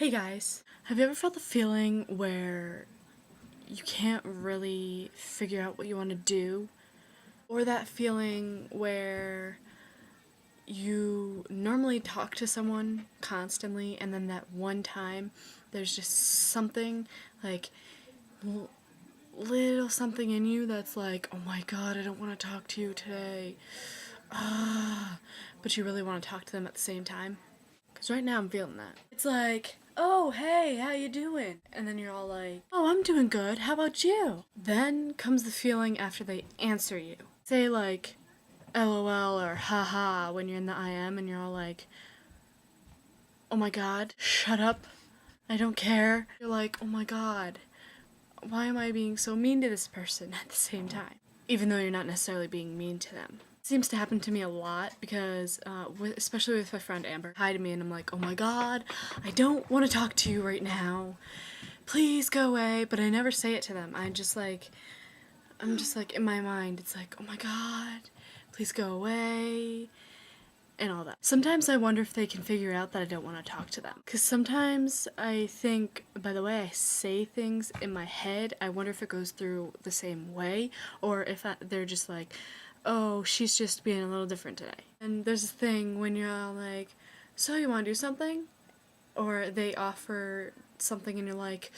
Hey guys, have you ever felt the feeling where you can't really figure out what you want to do? Or that feeling where you normally talk to someone constantly and then that one time there's just something like little something in you that's like, oh my god, I don't want to talk to you today. But you really want to talk to them at the same time? Because right now I'm feeling that. It's like, oh, hey, how you doing? And then you're all like, oh, I'm doing good. How about you? Then comes the feeling after they answer you. Say like, LOL or haha when you're in the IM and you're all like, oh my god, shut up. I don't care. You're like, oh my god, why am I being so mean to this person at the same time? Even though you're not necessarily being mean to them. Seems to happen to me a lot because, especially with my friend Amber, hi to me and I'm like, oh my god, I don't want to talk to you right now. Please go away. But I never say it to them. I'm just like in my mind, it's like, oh my god, please go away. And all that. Sometimes I wonder if they can figure out that I don't want to talk to them. Because sometimes I think, by the way I say things in my head, I wonder if it goes through the same way, or if they're just like, oh, she's just being a little different today. And there's this thing when you're all like, so you want to do something? Or they offer something and you're like,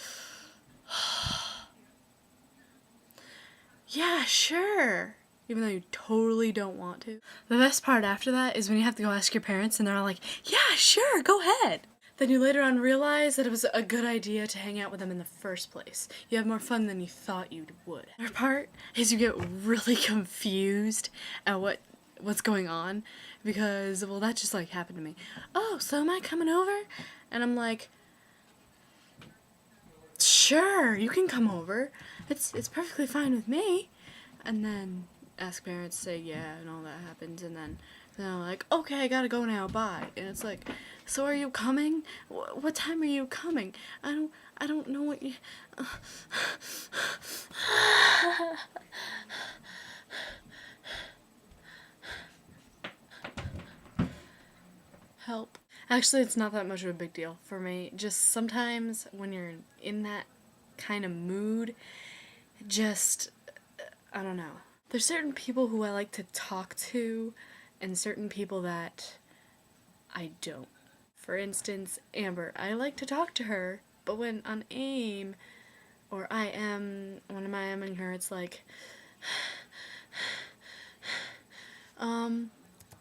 yeah, sure. Even though you totally don't want to. The best part after that is when you have to go ask your parents and they're all like, yeah, sure, go ahead. Then you later on realize that it was a good idea to hang out with them in the first place. You have more fun than you thought you would. The other part is you get really confused at what's going on because, well, that just like happened to me. Oh, so am I coming over? And I'm like, sure, you can come over. It's perfectly fine with me. And then ask parents, say yeah, and all that happens, and then they're like, okay, I gotta go now, bye. And it's like, so are you coming? What time are you coming? I don't know what you. Help. Actually, it's not that much of a big deal for me. Just sometimes when you're in that kind of mood, just, I don't know. There's certain people who I like to talk to, and certain people that I don't. For instance, Amber. I like to talk to her, but when on AIM, or when I'm IMing her, it's like,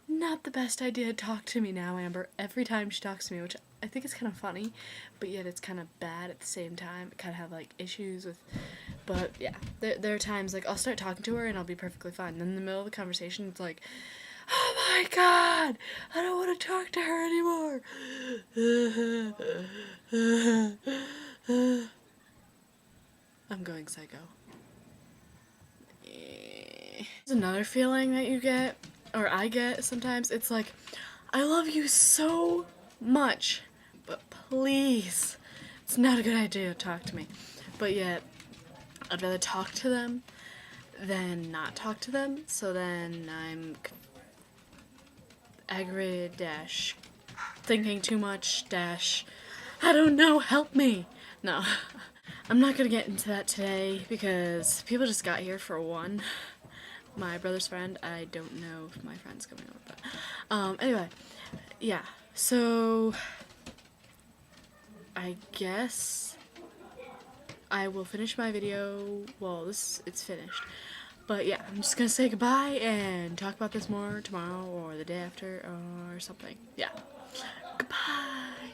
not the best idea to talk to me now, Amber. Every time she talks to me, which I think is kind of funny, but yet it's kind of bad at the same time. I kind of have, like, issues with, but yeah. There are times, like, I'll start talking to her and I'll be perfectly fine. Then in the middle of the conversation, it's like, oh my god, I don't want to talk to her anymore. I'm going psycho. There's another feeling that you get, or I get sometimes. It's like, I love you so much, but please, it's not a good idea to talk to me. But yet, I'd rather talk to them than not talk to them, so then I'm aggravated dash thinking too much dash I don't know, help me. No. I'm not gonna get into that today because people just got here for one. My brother's friend, I don't know if my friend's coming over, but anyway, yeah. So I guess I will finish my video. Well, it's finished. But yeah, I'm just gonna say goodbye and talk about this more tomorrow or the day after or something. Yeah. Goodbye.